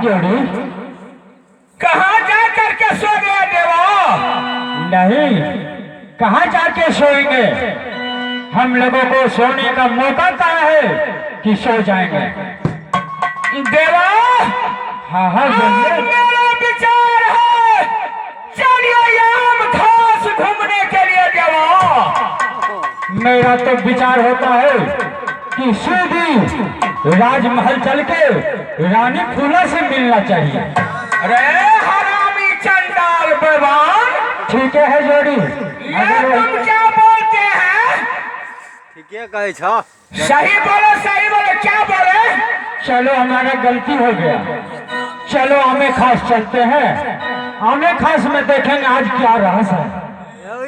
जोड़ी कहाँ जा करके सो गया देवा? नहीं, कहाँ जाके सोएंगे? हम लोगों को सोने का मौका कहाँ है कि सो जाएंगे? देवा हाँ हाँ मेरा विचार है, चलिए आम खास घूमने के लिए देवा। मेरा तो विचार होता है कि सीधी राजमहल चल के रानी फूला से मिलना चाहिए। अरे हरामी चंडाल बेवान, ठीक है जोड़ी, ये तुम क्या बोलते हैं? ठीक है कहे छा। सही बोलो क्या बोले? चलो हमारा गलती हो गया, चलो हमें खास चलते हैं, हमें खास में देखेंगे आज क्या रहस्य है।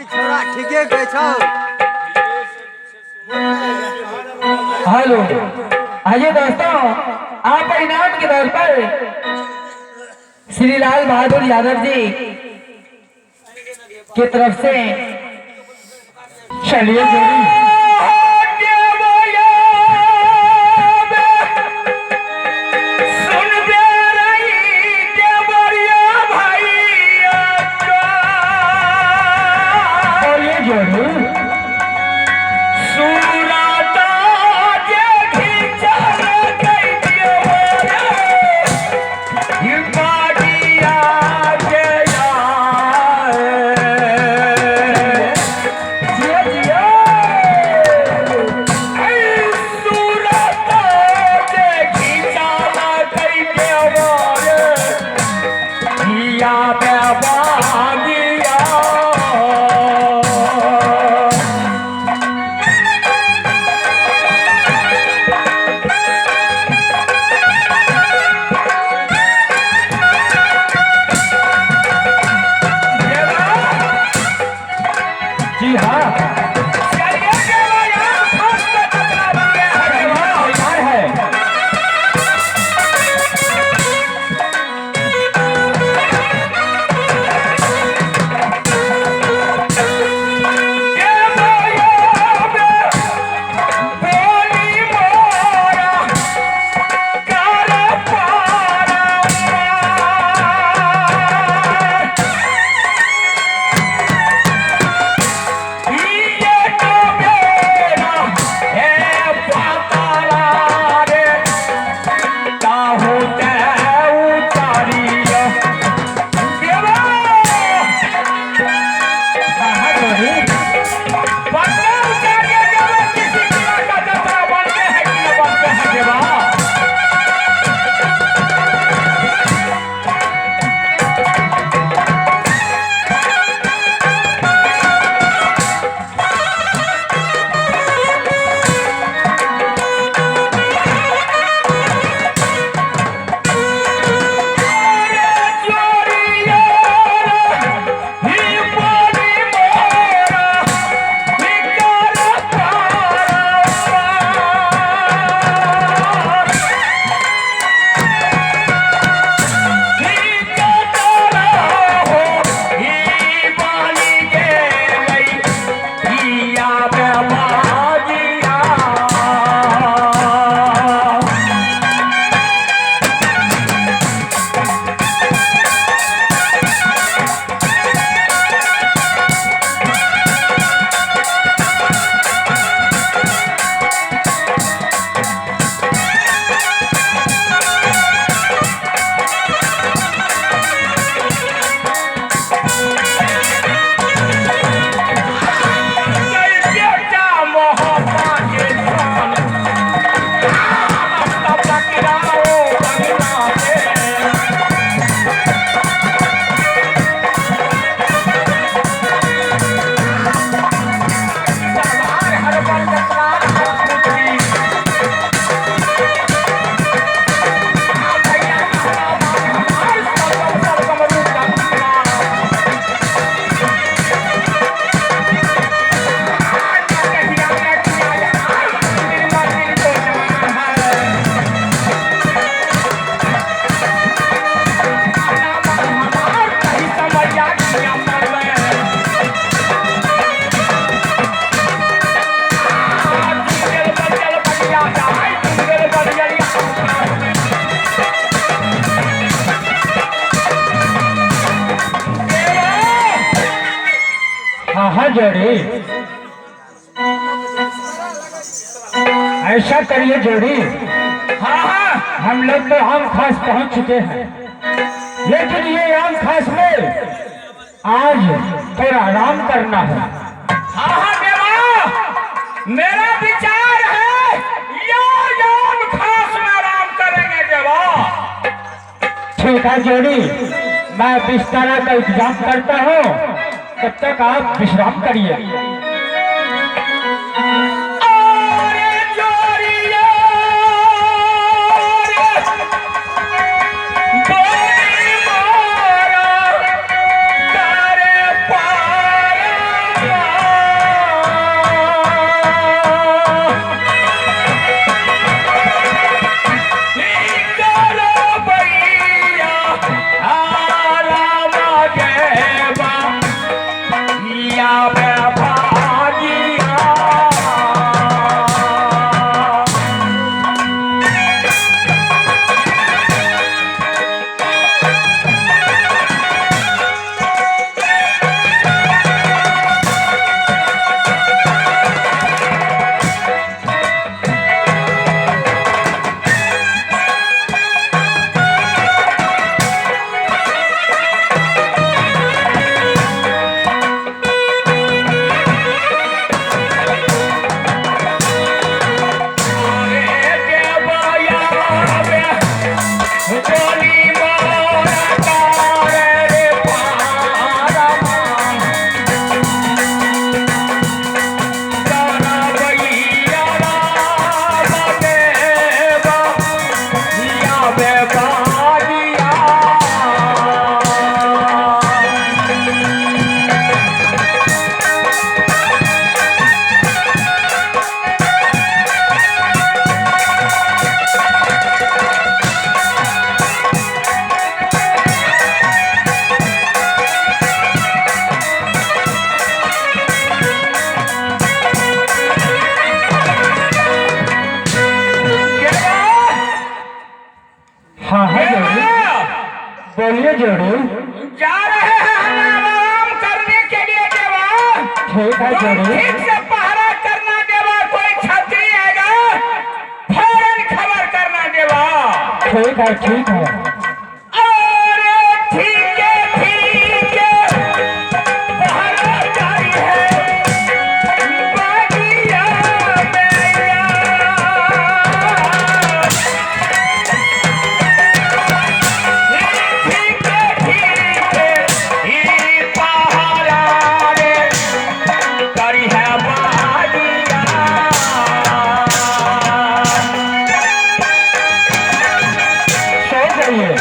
छोरा ठीक है कहे छा। हेलो, आइए दोस्तों, आप इनाम के तौर पर श्री लाल बहादुर यादव जी की तरफ से चलिए जोड़ी। जोड़ी, ऐसा करिए जोड़ी, हाँ हाँ हम लोग तो आम खास पहुंच चुके हैं, लेकिन ये आम खास में आज थोड़ा आराम करना है। हाँ हाँ देवा, मेरा विचार है याम खास में आराम करेंगे देवा। ठीक है जोड़ी, मैं बिस्तरा का इंतजाम करता हूँ, तब तक आप विश्राम करिए। अरे जोड़िया, बोली मारा तारे पारा, निकलो भैया आराम देवा, या भागिया। हाँ हाँ जोड़ी, बोलिए जोड़ी। जा रहे हैं हम आराम करने के लिए देवा। ठीक है कोई जोड़ी, ठीक से पहरा करना देवा, कोई छतरी आएगा फौरन खबर करना देवा। ठीक है ठीक है। अरे ठीक है पहरा जारी है बागिया मैया। ठीक है ई पहरा रे करी है बागिया। सो जाइए।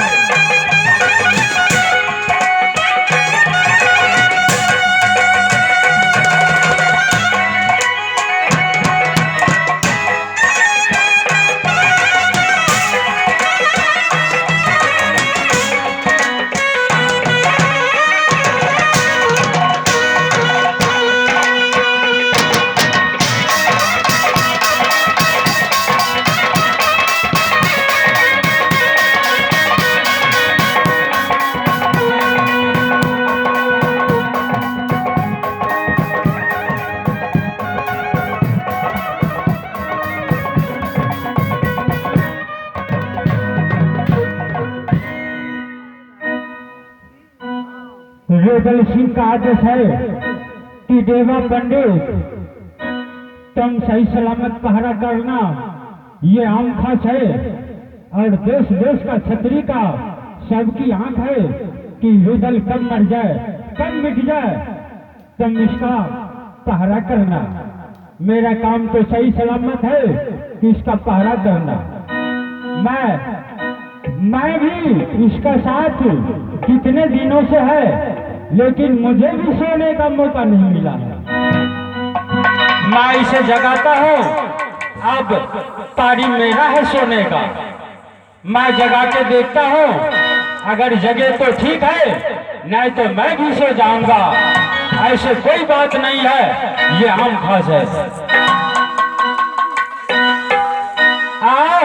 रेबल सिंह का आदेश है कि देवा पंडित तुम सही सलामत पहरा करना, ये आम खास है और देश देश का छतरी का सबकी आंख है कि रुदल कब मर जाए कब मिट जाए, तुम इसका पहरा करना। मेरा काम तो सही सलामत है कि इसका पहरा करना। मैं भी इसका साथ कितने दिनों से है, लेकिन मुझे भी सोने का मौका नहीं मिला है। मैं इसे जगाता हूँ, अब पारी मेरा है सोने का। मैं जगा के देखता हूँ, अगर जगे तो ठीक है, नहीं तो मैं भी सो जाऊंगा। ऐसे कोई बात नहीं है, ये आम खास है। आओ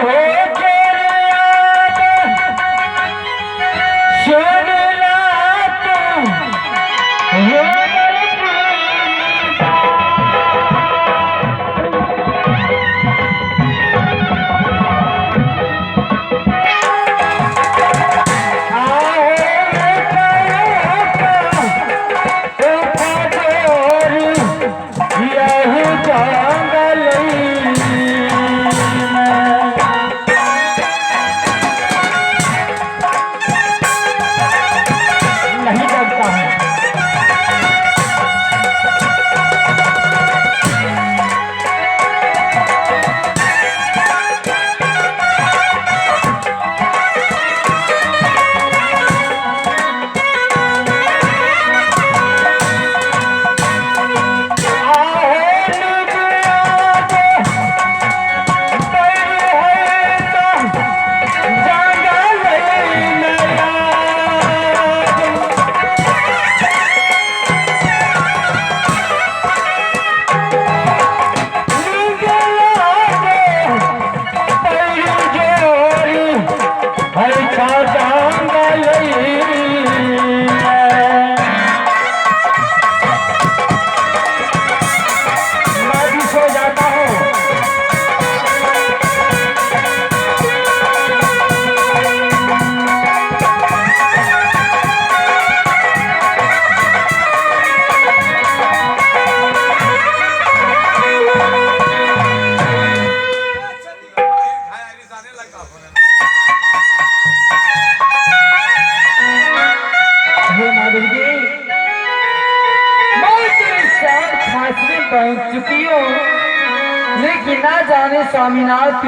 कि ना जाने स्वामीनाथ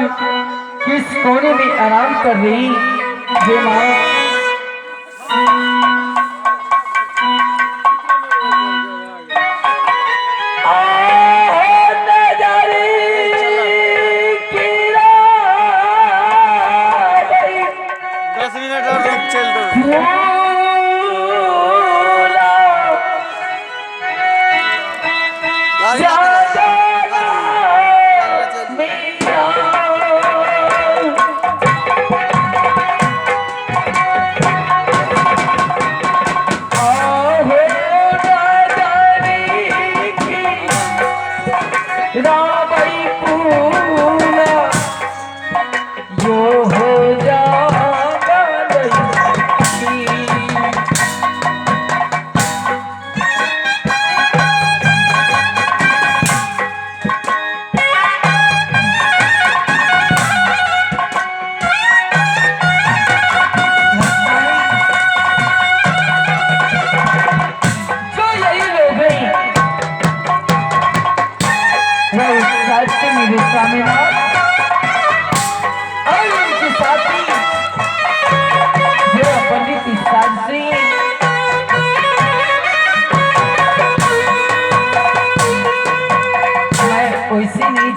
किस कोने में आराम कर रही ये माँ।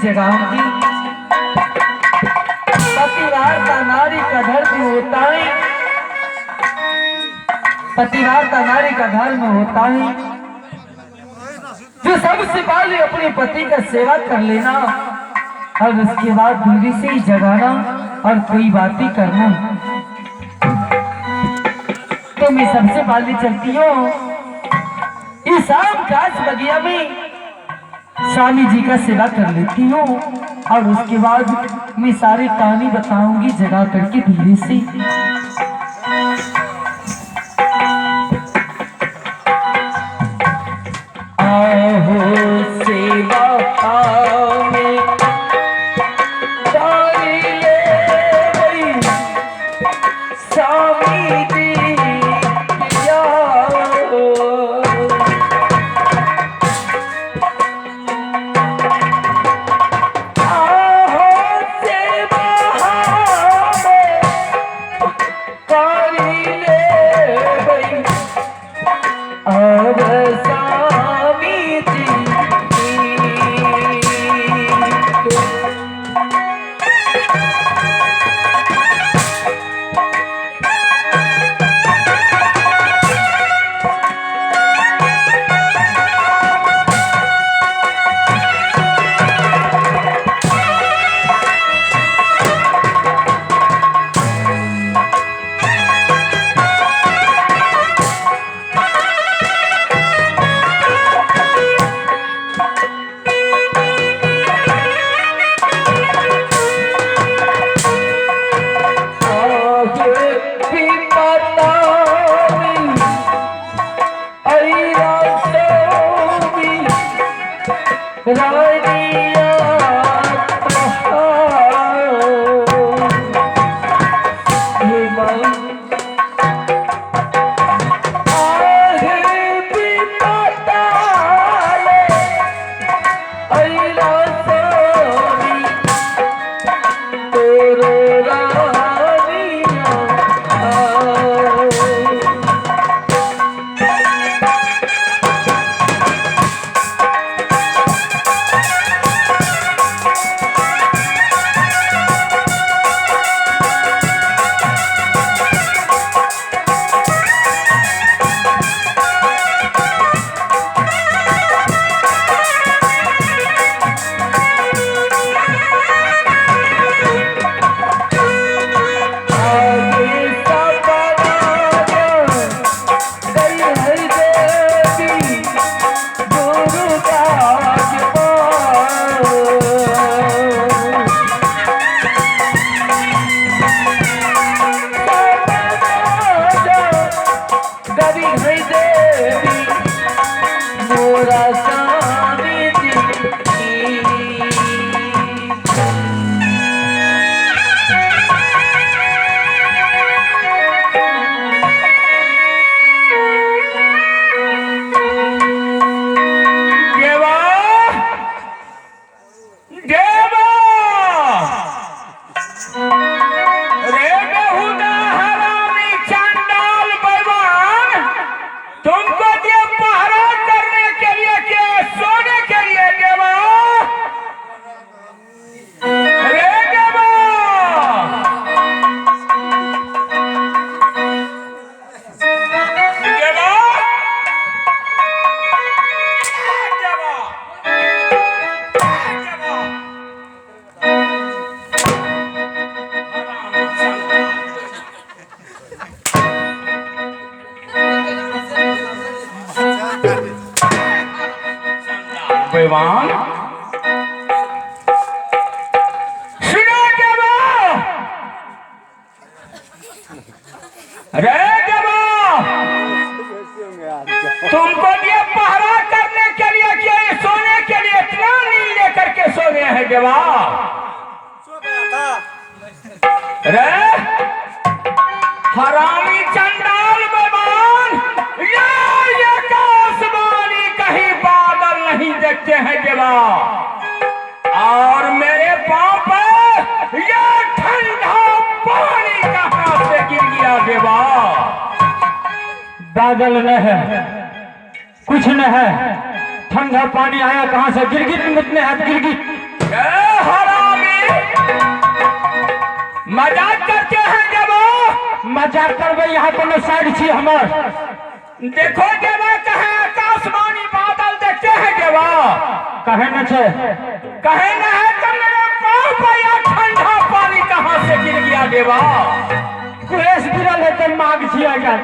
जगाऊंगी पतिवार्ता नारी का धर्म होता है, पतिवार्ता नारी का धर्म होता है जो सबसे पहले अपने पति का सेवा कर लेना और उसके बाद धीरे से ही जगाना और कोई बातें करना। तो मैं सबसे पहले चलती हूँ इस शाम काश बगिया में स्वामी जी का सेवा कर लेती हूँ और उसके बाद मैं सारी कहानी बताऊंगी जगा करके धीरे से। आहो सेवा में तारी ले गई स्वामी जी किया Sorry. जवान, सुनो जवान, रे जवान, तुमको ये पहरा करने के लिए क्या ये सोने के लिए इतना नींद लेकर के सोने हैं जवान? रे हरामी चंडाल बवान, ये आसमानी कहीं बादल नहीं देखते हैं जवान, और मेरे पांव पर ये ठंडा पानी कहां से गिर गया जवान? बादल न है, कुछ न है, ठंडा पानी आया कहां से? गिरगिट मुतने हाथ गिरगिट। हरामी मजाक करते हैं जवान? मजाक करबे, यहाँ कोनो साइड छी हमर। देखो जवान, कहे आकाशवाणी बादल देखते हैं जवान? कहे न छे, कहे न है तो मेरे पाँव पर यह ठंडा पानी कहां से गिर गया जवान? कुहेस गिरल है तो माग छिया गया।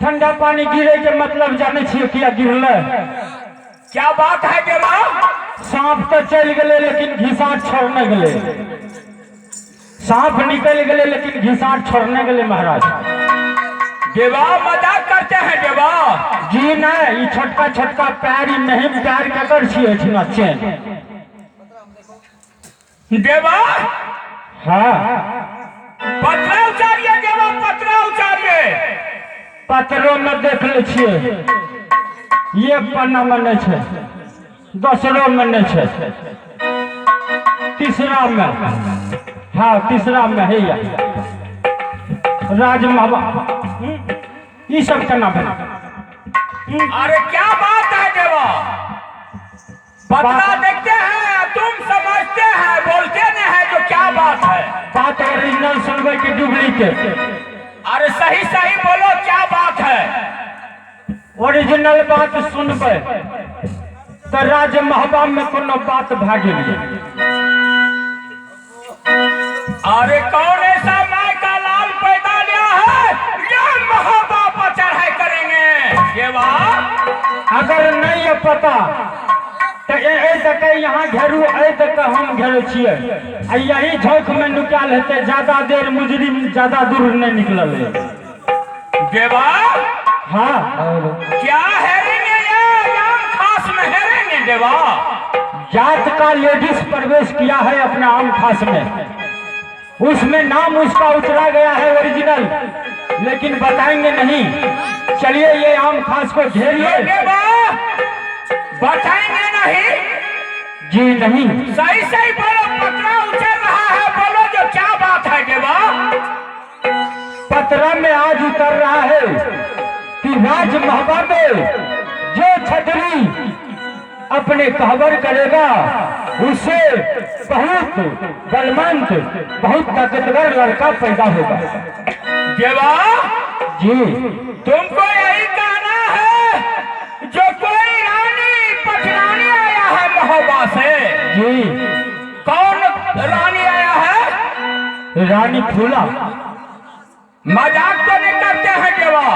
ठंडा पानी गिरे के मतलब जाने छिए किया गिरल? क्या बात है जवान? सांप तो चल गए लेकिन घिसाट छोड़ने गए। सांप निकल गए लेकिन घिसाट छोड़ने गए महाराज। देवा मजाक करते हैं देवा? जी नहीं, ये छोटका छोटका पैर ही नहीं, पैर ककर छिए छिना चैन। देवा हाँ, पत्थर उचारिए देवा, पत्थर उचारिए। पत्थरों में देख ले छिए, ये पन्ना में नहीं छे, दूसरों में नहीं छे, तीसरा में, हाँ तीसरा में है या राजमहल, ये सब का नाम है। अरे क्या बात है देवा? पत्थर देखते हैं, तुम समझते हैं, बोलते नहीं है, तो क्या बात है? बात ओरिजिनल सुनबे की डुप्लीकेट। अरे सही सही बोलो, क्या बात है? ओरिजिनल बात सुनबे तो राजमहल में कोनो बात भागे लिए। अरे कौन ऐसा माय का लाल पैदा लिया है, ये महबा पर चढ़ाई करेंगे ये बात? अगर नहीं है पता तो यहाँ घेरू तक हम घेरे छिए, यही झोंक में नुकाल हेते, ज्यादा देर मुजरिम ज्यादा दूर नहीं निकलल है। देवा हाँ, क्या हेरेंगे ये आम खास में हेरेंगे देवा? जात का लेडीज प्रवेश किया है अपने आम खास में, उसमें नाम उसका उतरा गया है ओरिजिनल, लेकिन बताएंगे नहीं। चलिए ये आम खास को घेरिए। देवा बताएंगे नहीं? जी नहीं, सही सही बोलो, पत्रा उतर रहा है, बोलो जो क्या बात है देवा? पत्रा में आज उतर रहा है कि राजमहल में जो छतरी अपने कहवर करेगा उससे बहुत बलवंत, बहुत ताकतवर लड़का पैदा होगा। देवा जी, तुमको यही कहना है, जो कोई रानी पटरानी आया है महोबा से? जी, कौन रानी आया है? रानी फूला। मजाक तो नहीं करते हैं देवा?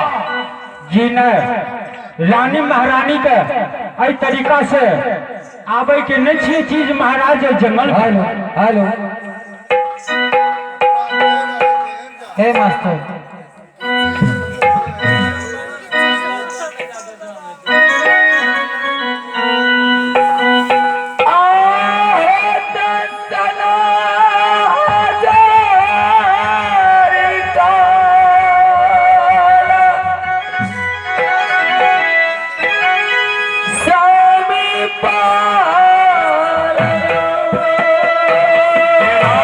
जी नहीं, रानी महारानी के अई तरीका से आवे के नहीं छे चीज महाराज जंगल। हेलो हेलो, हे मास्टर, देवा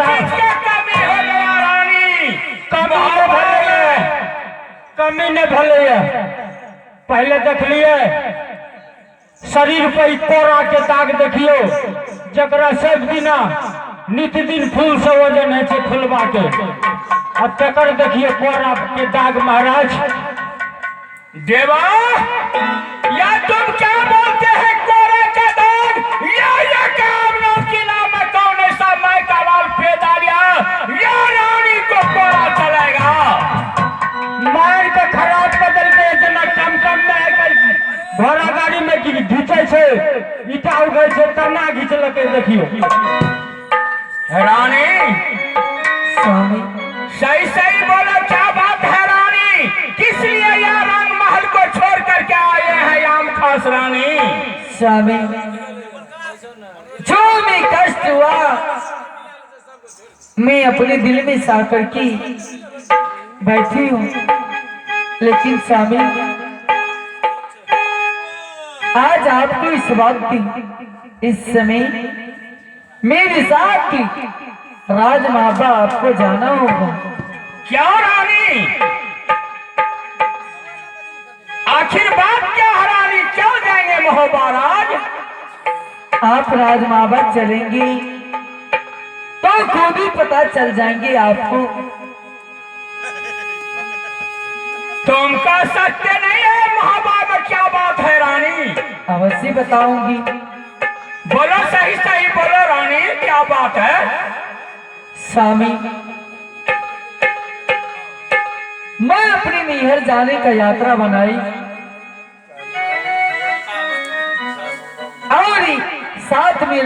साहब किसका कमी हो गया रानी? कमी ने भले पहले देख लिए शरीर पर कोरा के दाग देखियो जकरा सब दिना नित्य दिन फूल से वजन है फुलवा के अब तकर देखिए कोरा के दाग महाराज। देवा या तुम क्या बोलते हैं कोरे का दाग? या काम नाम की नाम में कौन ऐसा मैं का लाल पैदा लिया या रानी को कोरा चलेगा? मार के खराब बदल के इतना कम में घोड़ा गाड़ी में घींचे छे ईटा उठे छे तना घींचल के देखियो। रानी स्वामी सही बोलो, क्या बात है रानी? किस लिए यह रंग महल को छोड़ करके आए हैं याम खास रानी? स्वामी जो मैं कष्ट हुआ मैं अपने दिल में साकर की बैठी हूँ, लेकिन स्वामी आज आपको इस वक्त इस समय मेरे साथ राजमाबा आपको जाना होगा। क्यों रानी? आखिर बात क्या है रानी? क्यों जाएंगे महोबाराज? आप राजमाबा चलेंगे तो खुद ही पता चल जाएंगे आपको। तुम कह सकते नहीं है महाबाबा, क्या बात है रानी? अवश्य बताऊंगी। बोलो, सही बोलो रानी, क्या बात है? स्वामी मैं अपने नैहर जाने का यात्रा बनाई और साथ में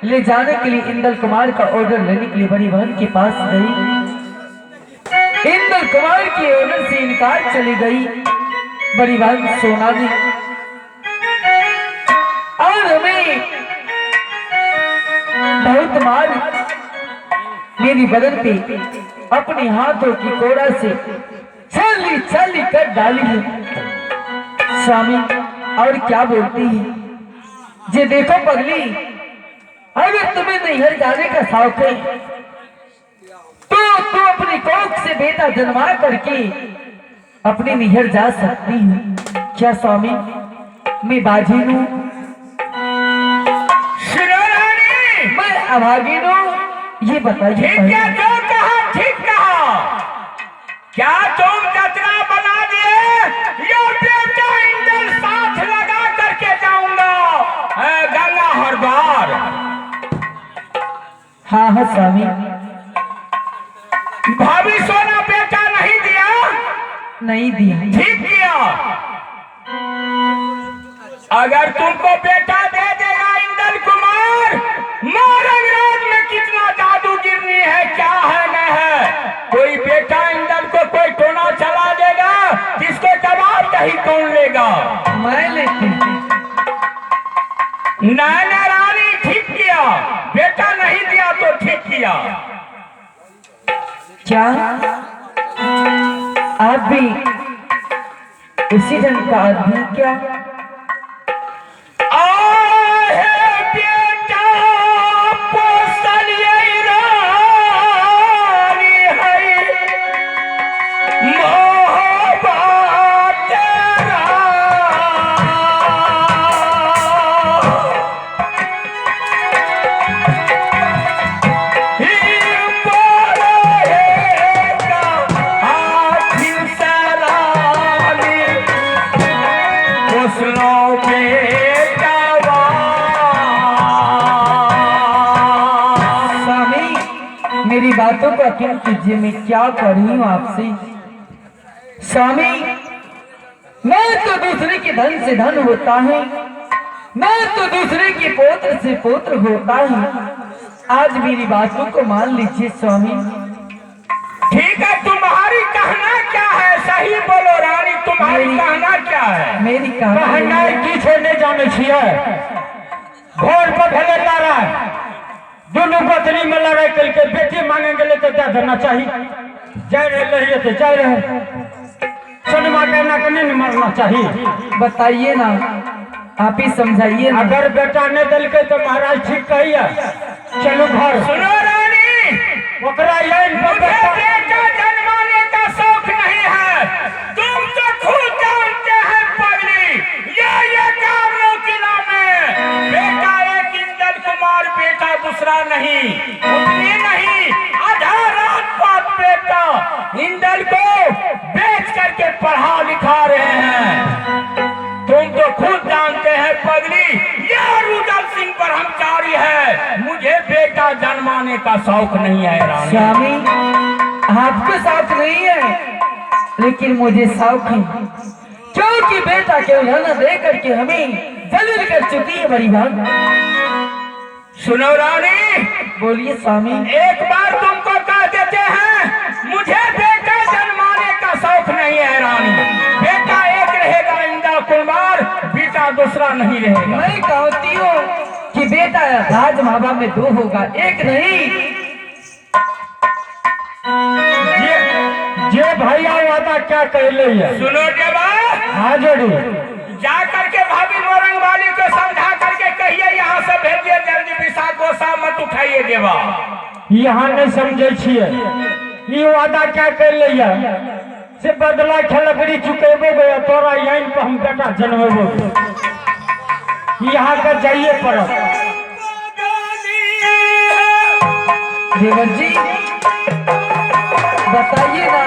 ले जाने के लिए इंदल कुमार का ऑर्डर लेने के लिए बड़ी बहन के पास गई। इंदल कुमार के ऑर्डर से इनकार चली गई बड़ी बहन सोना ने, और हमें बहुत मार मेरी बदन पे अपने हाथों की कोड़ा से छली कर डाली है। स्वामी और क्या बोलती है? जे देखो पगली, अगर तुम्हें नैहर जाने का शौक है तो तू अपनी कोख से बेटा जन्मा करके अपने नैहर जा सकती है। क्या स्वामी मैं बाझिन हूँ? मैं अभागिन हूँ? ये बताइए। ठीक है, जो कहा ठीक कहा। क्या तुम जतरा बना दिए? यो बेटा इंजन साथ लगा करके जाऊंगा गंगा हरिद्वार। हाँ स्वामी। भाभी सोना बेटा नहीं दिया? नहीं दिया। ठीक किया। अगर तुमको बेटा दे देगा इंदल कुमार, महाराज में कितना जादू गिरनी है, क्या है न है, कोई बेटा इंदल को कोई टोना चला देगा जिसको जवाब नहीं कौन लेगा? मैं लेती। नैना रानी ठीक किया, बेटा नहीं दिया तो ठीक किया। क्या आप भी उसी ढंग का आदमी? क्या मेरी बातों को यकीन कीजिए, मैं क्या कर रही हूँ आपसे। स्वामी मैं तो दूसरे के धन से धन होता है, मैं तो दूसरे के पुत्र से पुत्र होता है। आज मेरी बातों को मान लीजिए स्वामी। ठीक है, तुम्हारी कहना क्या है? सही बोलो रानी, तुम्हारी कहना क्या है? मेरी कहना की छोड़ने जाने छिए घोर पर भले तारा दोनों पत्नी में लड़ाई करके बेटी मांगेंगे ले तो क्या करना चाहिए? जा रहे थे जा रहे सोनमा कहना के नहीं मरना चाहिए। बताइए ना, आप ही समझाइए ना। अगर बेटा ने दिल के तो महाराज ठीक कहिए। चलो घर। सुनो रानी, का शौक नहीं है रानी। स्वामी आपको शौक नहीं है, लेकिन मुझे शौक है, क्योंकि बेटा के उल्हाना दे करके हमें जलील कर चुकी है बड़ी बात। सुनो रानी, बोलिए स्वामी। एक बार तुमको कह देते हैं, मुझे बेटा जन्माने का शौक नहीं है रानी। बेटा एक रहेगा इंद्र कुमार, बेटा दूसरा नहीं रहेगा। मैं कहती हूँ कि बेटा राज माबा में दो होगा, एक नहीं। जे भैया वादा क्या कह लिया? सुनो देवा, हाँ जरूर। जा करके भाभी मोरंग वाली को समझा करके कहिए यहाँ से भेजिए जल्दी, विषाद गोसा मत उठाइए देवा। यहाँ नहीं समझे छिए, ये वादा क्या कर लिया से बदला खेलकड़ी चुकेबो गया तोरा यहीं पर हम बेटा जन्मेबो। यहाँ का जाइए पड़ो। देवर जी बताइए ना,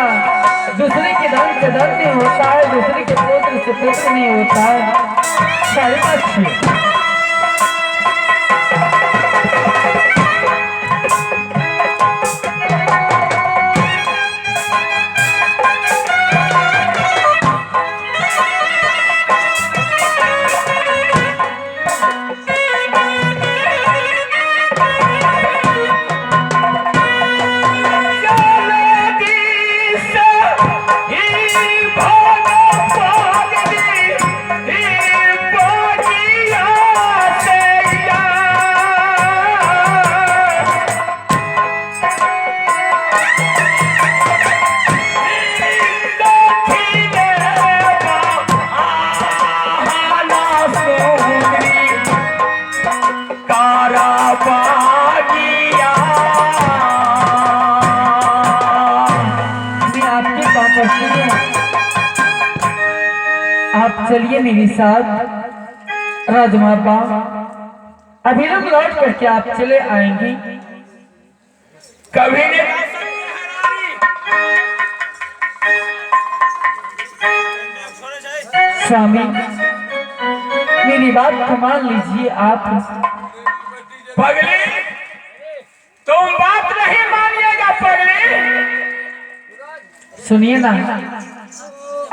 दूसरे के धन से धन नहीं होता है, दूसरे के पुत्र से पुत्र नहीं होता है। सही बात है। आप चलिए मेरे साथ राजमाता, अभी लोग लौट करके आप चले आएंगे। कभी नहीं स्वामी मेरी बात को मान लीजिए आप। पगली, तुम बात नहीं मानिएगा पगली। सुनिए ना,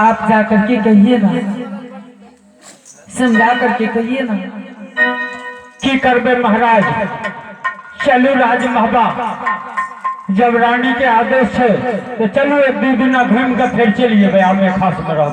आप जा करके कहिए ना, समझा करके कहिए ना। की करबे महाराज, चलू राज महबा, जब रानी के आदेश है तो चलू एक दो दिन घूम कर फिर चलिए भाई, हमें खास में रह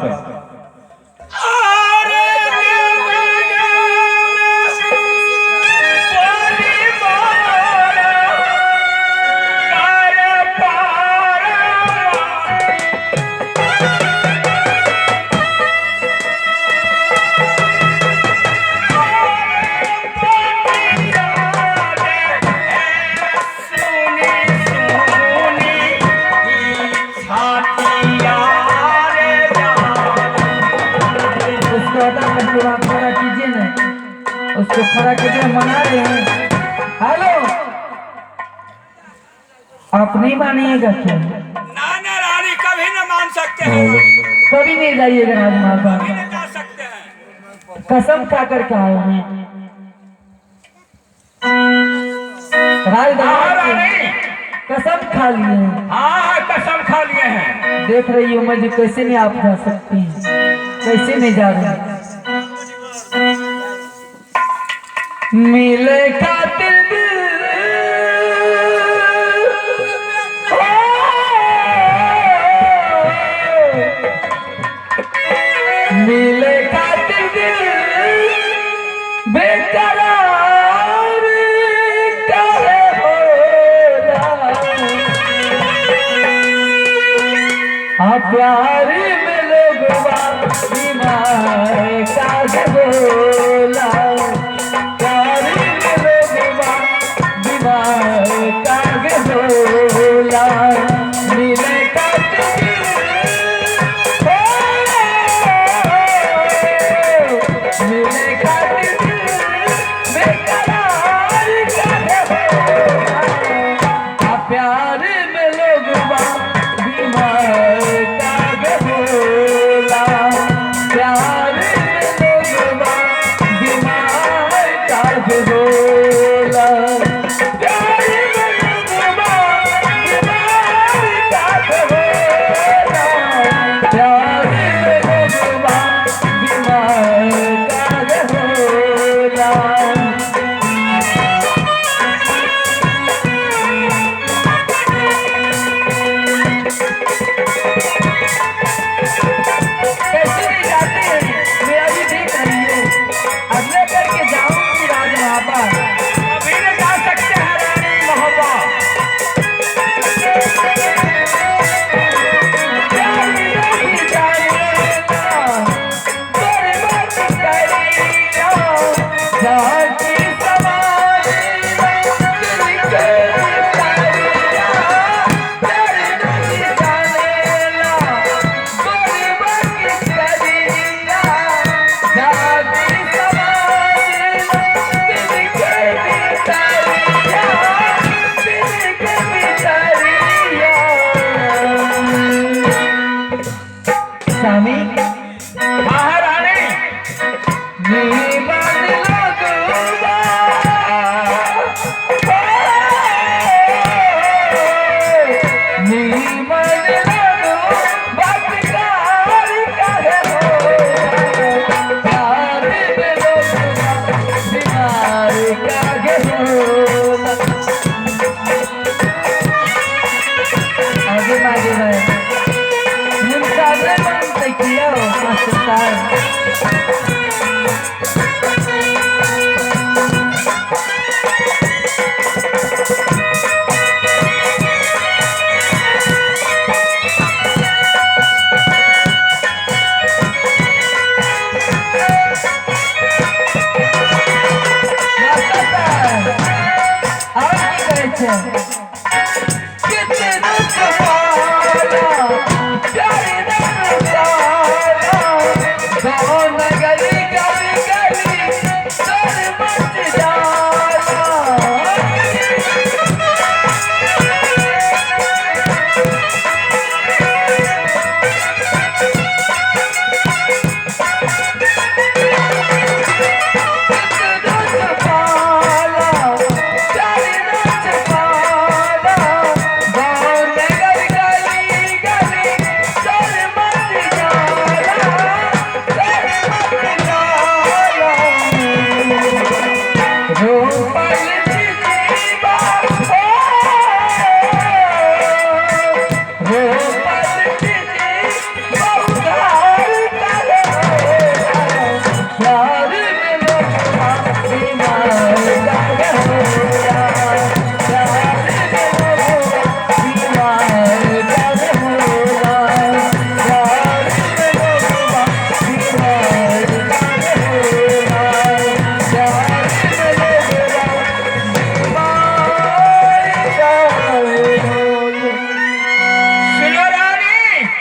खड़ा कीजिए ना, उसको खड़ा करके मना रहे हैं। हेलो, आप नहीं मानिएगा क्या? ना रानी, कभी न मान सकते हैं, कभी नहीं जाइएगा राजमाता, कभी न जा सकते हैं। कसम खा करके आए हैं रानी, कसम खा लिए हैं। हाँ कसम खा लिए हैं। देख रही हूँ मुझे, कैसे नहीं आप जा सकती, कैसे नहीं जा रही। मिले खातिर मिले खातिर बेकरार करे होला, प्यार में लोग बीमार का बोला, प्यार में लोग बीमार का बोला। मिले मिले खातिर बेकरार करे होला, प्यार में लोग बीमार का बोला, प्यार में चलता है। और की कहै छै कितना सवाला प्यारी नजारा गाँव नगरी गली गली सर मच जाला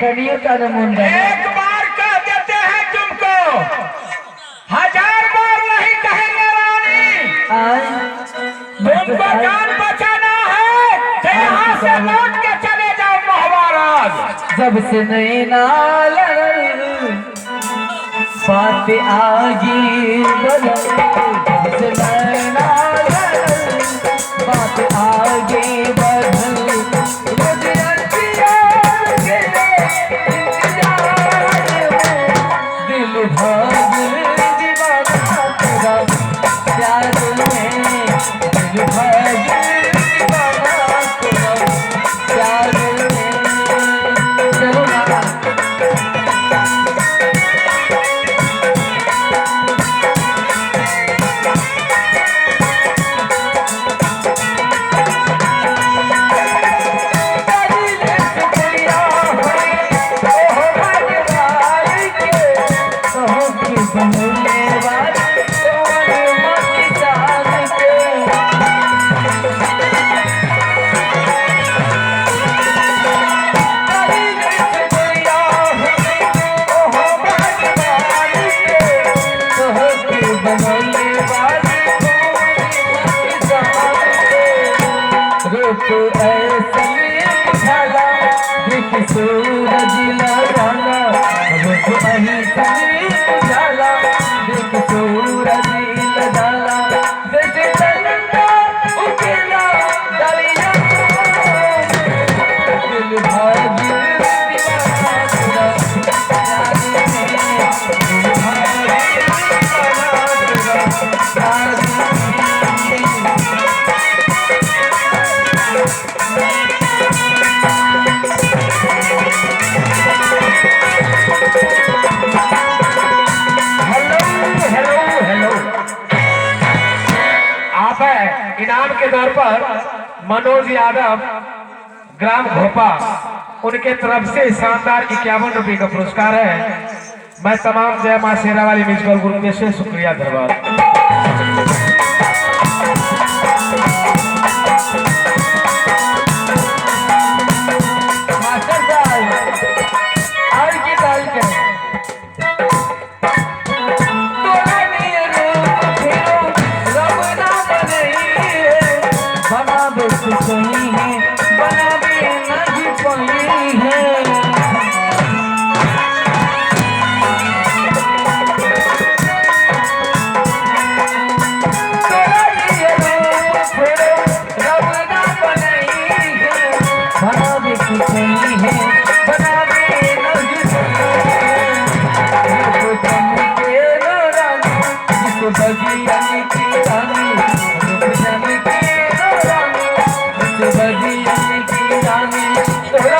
एक बार कह देते हैं तुमको, 1000 बार नहीं कहेंगे रानी। तुमको जान बचाना है तो यहाँ से लौट के चले जाओ महाराज। जब से नैना लड़ल बात आगे बढ़ल, जब से नैना लड़ल बात आगे बढ़ल, रोज अंधियार के इंतजार में दिल भागल दीवाना तेरा प्यार में, दिल भागल दीवाना तेरा प्यार में। चलो ना सूरज लगाना रुक अही जाला, देख सूरज लगाना जैसे चंदा उगला दरिया, दिल भागी दीवाना तेरा प्यार में, दिल भागी दीवाना तेरा प्यार में। इनाम के तौर पर मनोज यादव ग्राम घोपा, उनके तरफ से शानदार 51 रुपये का पुरस्कार है। मैं तमाम जय मां शेरा वाली म्यूजिकल ग्रुप में से शुक्रिया धन्यवाद। सही है बना भी नहीं पाई है, रब ना बनाई है, बना भी सही है बना भी नहीं पाई, जिसको बगिया की रानी बगिया की रानी तोरा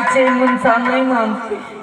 छह इंसान नहीं मानते।